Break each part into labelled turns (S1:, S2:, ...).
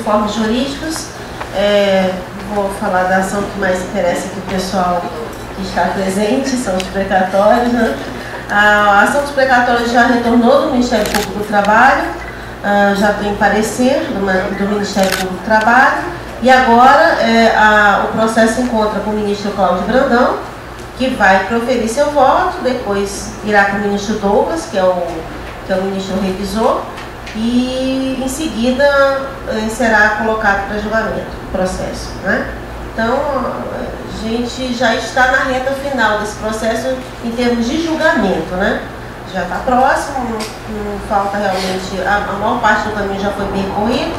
S1: informes jurídicos. Vou falar da ação que mais interessa aqui o pessoal que está presente, são os precatórios, né? A ação dos precatórios já retornou do Ministério Público do Trabalho, já tem parecer do Ministério Público do Trabalho, e agora o processo encontra com o ministro Cláudio Brandão, que vai proferir seu voto, depois irá com o ministro Douglas, que é o ministro revisor, e em seguida será colocado para julgamento o processo, né? Então, a gente já está na reta final desse processo em termos de julgamento, né? Já está próximo, não falta realmente, a maior parte do caminho já foi percorrido,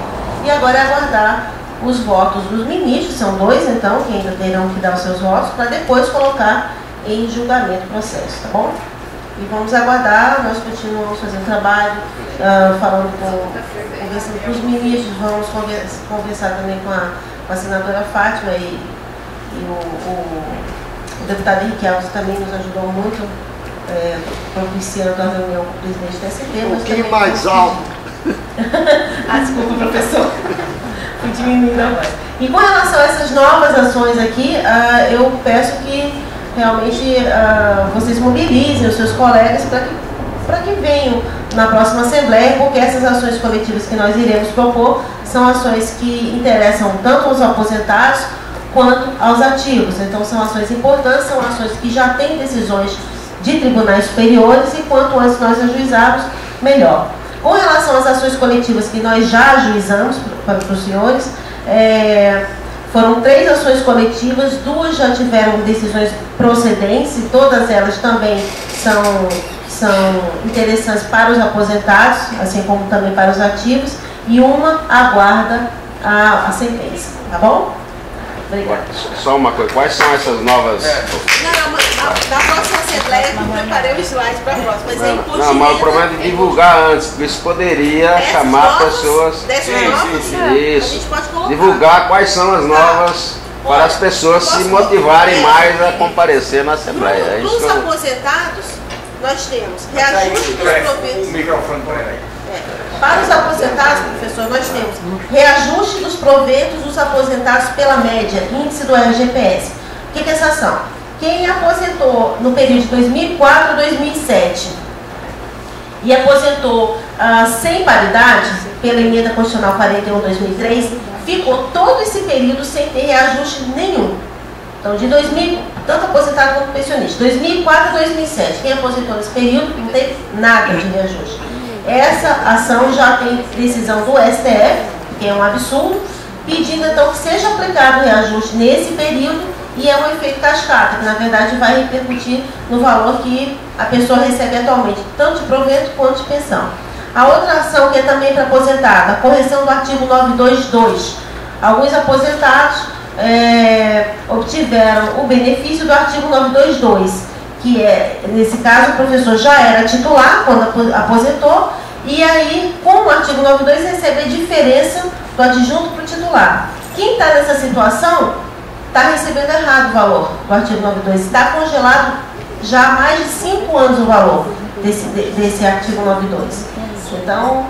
S1: e agora é aguardar os votos dos ministros, são dois então, que ainda terão que dar os seus votos, para depois colocar em julgamento o processo, tá bom? E vamos aguardar, nós continuamos fazendo trabalho, conversando com os ministros, vamos conversar também com a senadora Fátima e o deputado Henrique Alves também nos ajudou muito, propiciando a reunião com o presidente do TST.
S2: Um pouquinho mais alto.
S1: Desculpa, professor. Fui diminuindo a voz. E com relação a essas novas ações aqui, eu peço que realmente vocês mobilizem os seus colegas para que venham na próxima Assembleia, porque essas ações coletivas que nós iremos propor são ações que interessam tanto aos aposentados quanto aos ativos. Então são ações importantes, são ações que já têm decisões de tribunais superiores e quanto antes nós ajuizarmos, melhor. Com relação às ações coletivas que nós já ajuizamos para os senhores, foram 3 ações coletivas, 2 já tiveram decisões procedentes e todas elas também são interessantes para os aposentados, assim como também para os ativos, e uma aguarda a sentença, tá bom? Obrigada.
S3: Só uma coisa, quais são essas novas...
S1: Na próxima Assembleia eu preparei o slide para a próxima, mas é impossível.
S3: Não, mas o problema é de divulgar antes, porque isso poderia chamar pessoas...
S1: A gente pode colocar.
S3: Divulgar quais são as novas, para as pessoas se motivarem mais a comparecer na Assembleia.
S1: Nos aposentados, nós temos reajuste dos proventos.
S2: O microfone põe aí.
S1: Para os aposentados, professor, nós temos reajuste dos proventos dos aposentados pela média, índice do RGPS. O que é essa ação? Quem aposentou no período de 2004 a 2007 e aposentou sem paridade, pela emenda constitucional 41/2003, ficou todo esse período sem ter reajuste nenhum. Então, tanto aposentado quanto pensionista, 2004 a 2007, quem aposentou nesse período não teve nada de reajuste. Essa ação já tem decisão do STF, que é um absurdo, pedindo então que seja aplicado o reajuste nesse período, e é um efeito cascata, que na verdade vai repercutir no valor que a pessoa recebe atualmente, tanto de provento quanto de pensão. A outra ação que é também para aposentado, a correção do artigo 922. Alguns aposentados obtiveram o benefício do artigo 922, que nesse caso o professor já era titular quando aposentou, e aí com o artigo 922 recebe a diferença do adjunto para o titular. Quem está nessa situação está recebendo errado o valor do artigo 922, está congelado já há mais de 5 anos o valor desse artigo 922. Então,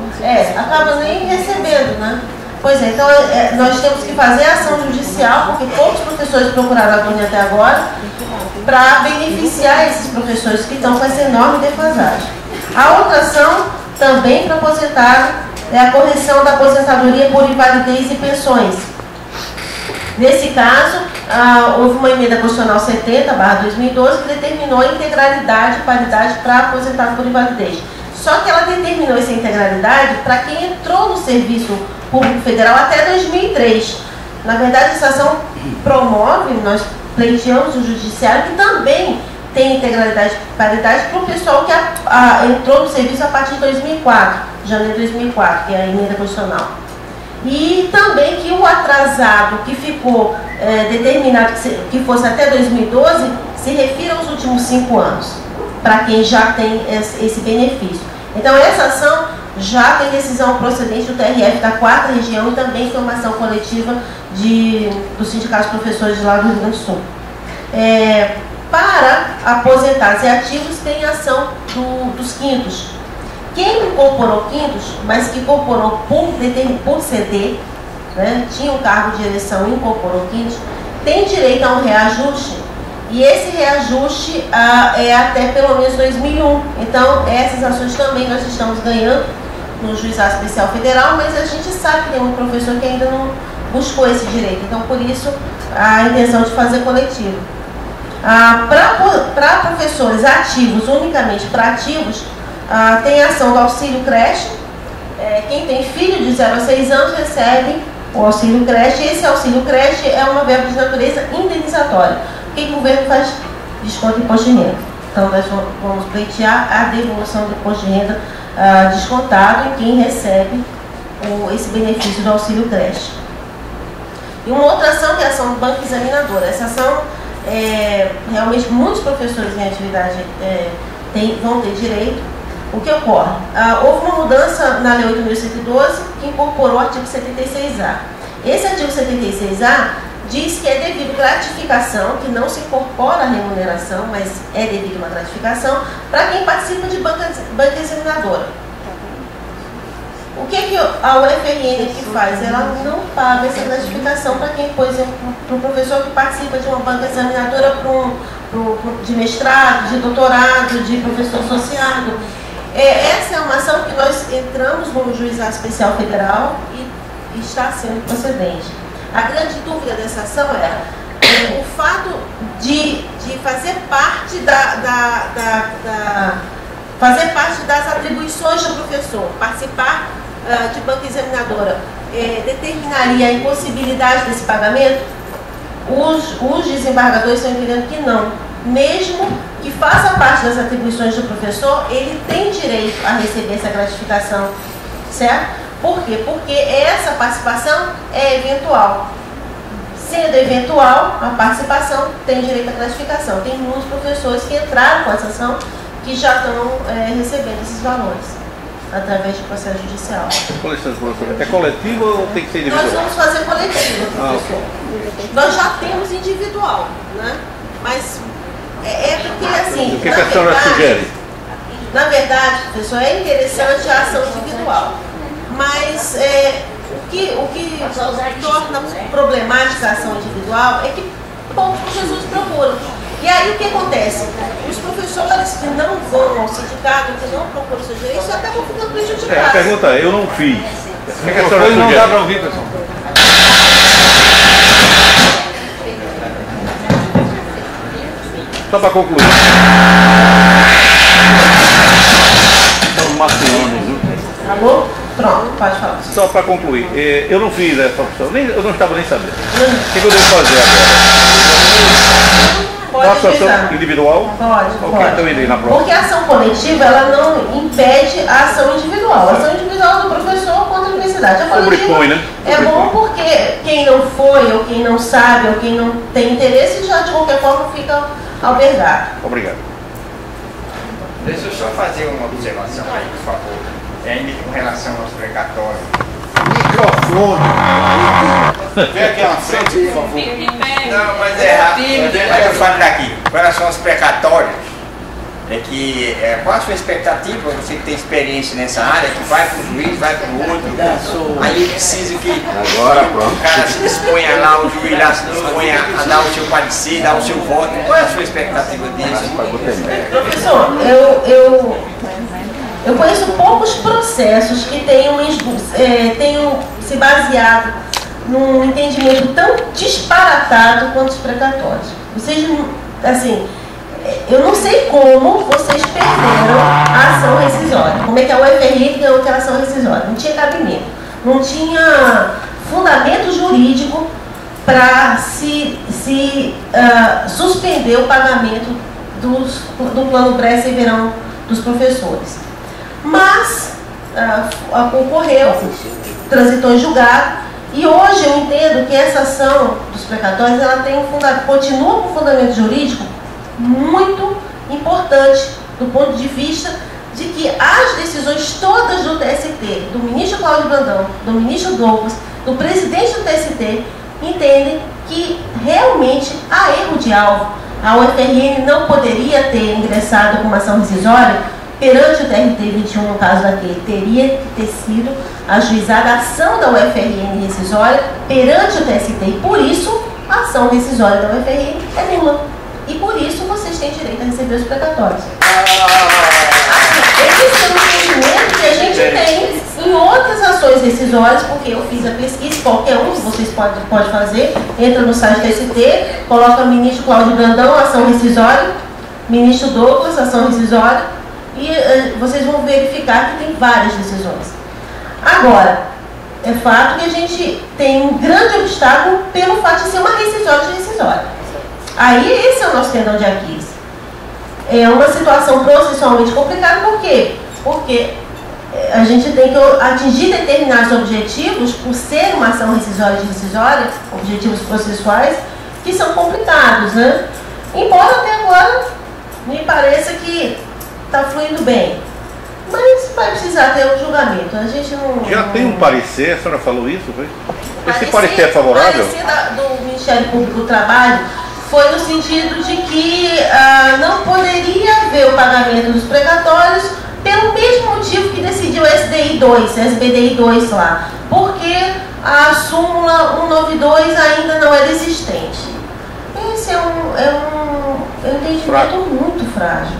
S1: acaba nem recebendo, né? Pois é, então nós temos que fazer a ação judicial, porque poucos professores procuraram a Cunha até agora, para beneficiar esses professores que estão com essa enorme defasagem. A outra ação, também para aposentado, é a correção da aposentadoria por invalidez e pensões. Nesse caso, houve uma emenda constitucional 70/2012 que determinou a integralidade e paridade para aposentado por invalidez. Só que ela determinou essa integralidade para quem entrou no Serviço Público Federal até 2003. Na verdade, essa ação promove, nós pleiteamos o Judiciário, que também tem integralidade e paridade para o pessoal que entrou no serviço a partir de 2004, janeiro de 2004, que é a emenda constitucional. E também que o atrasado que ficou determinado que fosse até 2012 se refira aos últimos 5 anos, para quem já tem esse benefício. Então essa ação já tem decisão procedente do TRF da 4ª região e também foi uma ação coletiva do Sindicato dos Professores de lá do Rio Grande do Sul. Para aposentados e ativos tem a ação dos quintos. Quem incorporou quintos, mas que incorporou por CD, né, tinha um cargo de direção e incorporou quintos, tem direito a um reajuste, e esse reajuste é até pelo menos 2001. Então, essas ações também nós estamos ganhando no Juizado Especial Federal, mas a gente sabe que tem um professor que ainda não buscou esse direito. Então, por isso, a intenção de fazer coletivo. Para professores ativos, unicamente para ativos, tem a ação do auxílio creche. Quem tem filho de 0 a 6 anos recebe o auxílio creche, e esse auxílio creche é uma verba de natureza indenizatória. O que o governo faz? Desconto de imposto de renda. Então, nós vamos pleitear a devolução do imposto de renda descontado em quem recebe esse benefício do auxílio creche. E uma outra ação que é a ação do banco examinador. Essa ação, realmente, muitos professores em atividade vão ter direito. O que ocorre? Houve uma mudança na Lei 8.112 que incorporou o artigo 76A. Esse artigo 76A diz que é devido gratificação, que não se incorpora a remuneração, mas é devido uma gratificação, para quem participa de banca examinadora. O que a UFRN aqui faz? Ela não paga essa gratificação para quem, por exemplo, para o professor que participa de uma banca examinadora de mestrado, de doutorado, de professor associado. Essa é uma ação que nós entramos no Juizado Especial Federal e está sendo procedente. A grande dúvida dessa ação era o fato de fazer parte fazer parte das atribuições do professor, participar de banca examinadora, determinaria a impossibilidade desse pagamento. Os desembargadores estão entendendo que não. Mesmo que faça parte das atribuições do professor, ele tem direito a receber essa gratificação, certo? Por quê? Porque essa participação é eventual. Sendo eventual, a participação tem direito à gratificação. Tem muitos professores que entraram com essa ação que já estão recebendo esses valores através de processo judicial.
S4: Com licença, professor. É coletivo ou tem que ser individual?
S1: Nós vamos fazer coletivo, professor. Nós já temos individual, né? Mas porque assim,
S4: o que a senhora sugere?
S1: Na verdade, professor, é interessante a ação individual, mas o que torna problemática a ação individual é que poucos professores procuram. E aí o que acontece? Os professores que não vão ao sindicato, que não procuram seus direitos, acabam ficando prejudicados.
S4: A pergunta é, eu não fiz. O que a senhora sugere?
S2: Não dá para ouvir, pessoal.
S4: Só para concluir. Estamos maciando, viu?
S1: Alô? Pronto, pode falar.
S4: Só para concluir, eu não fiz essa opção, eu não estava nem sabendo. O que eu devo fazer agora?
S1: Pode
S4: Faço ação
S1: utilizar.
S4: individual?
S1: Pode.
S4: Então irei na próxima.
S1: Porque a ação coletiva, ela não impede a ação individual. A ação individual do professor contra a universidade. A coletiva
S4: né?
S1: é bom porque quem não foi, ou quem não sabe, ou quem não tem interesse, já de qualquer forma fica albergado.
S4: Obrigado.
S2: Deixa eu só fazer uma observação aí, por favor. Ainda com relação aos precatórios.
S5: Microfone.
S2: Vem aqui na frente, por favor. Não, mas é rápido. Mas eu falo daqui. Com relação aos precatórios, qual a sua expectativa, você que tem experiência nessa área, que vai para o juiz, vai para o outro, aí precisa que
S3: Agora, pronto.
S2: o cara se disponha lá, o juiz lá se disponha a dar o seu parecer, dar o seu voto. Qual é a sua expectativa disso?
S1: Professor, eu conheço poucos processos que tenham se baseado num entendimento tão disparatado quanto os precatórios. Vocês, assim, eu não sei como vocês perderam a ação rescisória. Como é que a UFRN ganhou aquela ação rescisória? Não tinha cabimento, não tinha fundamento jurídico para se suspender o pagamento do plano Bresser e Verão dos professores. Mas ocorreu, transitou em julgado, e hoje eu entendo que essa ação dos precatórios ela tem continua com um fundamento jurídico muito importante do ponto de vista de que as decisões todas do TST, do ministro Cláudio Brandão, do ministro Douglas, do presidente do TST, entendem que realmente há erro de alvo. A UFRN não poderia ter ingressado com uma ação rescisória perante o TRT 21, no caso daquele, teria que ter sido ajuizada a ação da UFRN rescisória perante o TST, e por isso a ação rescisória da UFRN é nula. E por isso vocês têm direito a receber os precatórios. Esse é um entendimento que a gente tem em outras ações rescisórias, porque eu fiz a pesquisa, qualquer um de vocês pode fazer, entra no site do TST, coloca ministro Cláudio Brandão, ação rescisória, ministro Douglas, ação rescisória, e vocês vão verificar que tem várias decisões. Agora, é fato que a gente tem um grande obstáculo pelo fato de ser uma rescisória de rescisória. Aí esse é o nosso tendão de Aquiles. É uma situação processualmente complicada, por quê? Porque a gente tem que atingir determinados objetivos por ser uma ação rescisória de rescisória, objetivos processuais, que são complicados, né? Embora até agora me pareça que está fluindo bem. Mas vai precisar ter um julgamento. A gente não.
S4: Já tem um parecer, a senhora falou isso, foi? Esse parecer é favorável?
S1: O parecer do Ministério Público do Trabalho foi no sentido de que não poderia haver o pagamento dos precatórios pelo mesmo motivo que decidiu o SDI 2, SBDI 2 lá, porque a súmula 192 ainda não era existente. Esse é um entendimento muito frágil.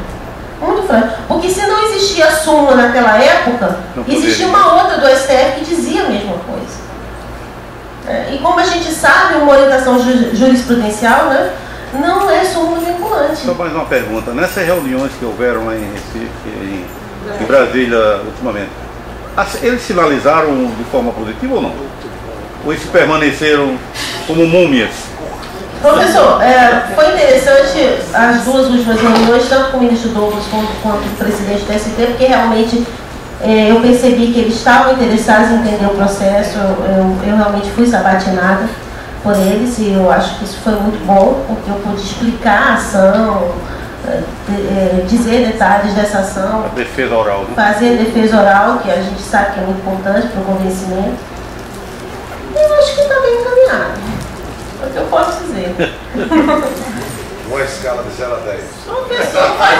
S1: Muito frágil. Porque se não existia a súmula naquela época, existia uma outra do STF que dizia a mesma coisa. E como a gente sabe, uma orientação jurisprudencial, né, não é súmula vinculante.
S4: Só mais uma pergunta. Nessas reuniões que houveram lá em Recife, em Brasília, ultimamente, eles sinalizaram de forma positiva ou não? Ou eles permaneceram como múmias?
S1: Professor, foi interessante as duas últimas reuniões, tanto com o ministro Douglas quanto com o presidente do TST, porque realmente eu percebi que eles estavam interessados em entender o processo. Eu realmente fui sabatinada por eles e eu acho que isso foi muito bom, porque eu pude explicar a ação, dizer detalhes dessa ação.
S4: A defesa oral, né?
S1: Fazer a defesa oral, que a gente sabe que é muito importante para o convencimento. E eu acho que está bem encaminhado. É o que eu posso dizer.
S5: Uma escala de 0 a 10.
S1: Professor, faz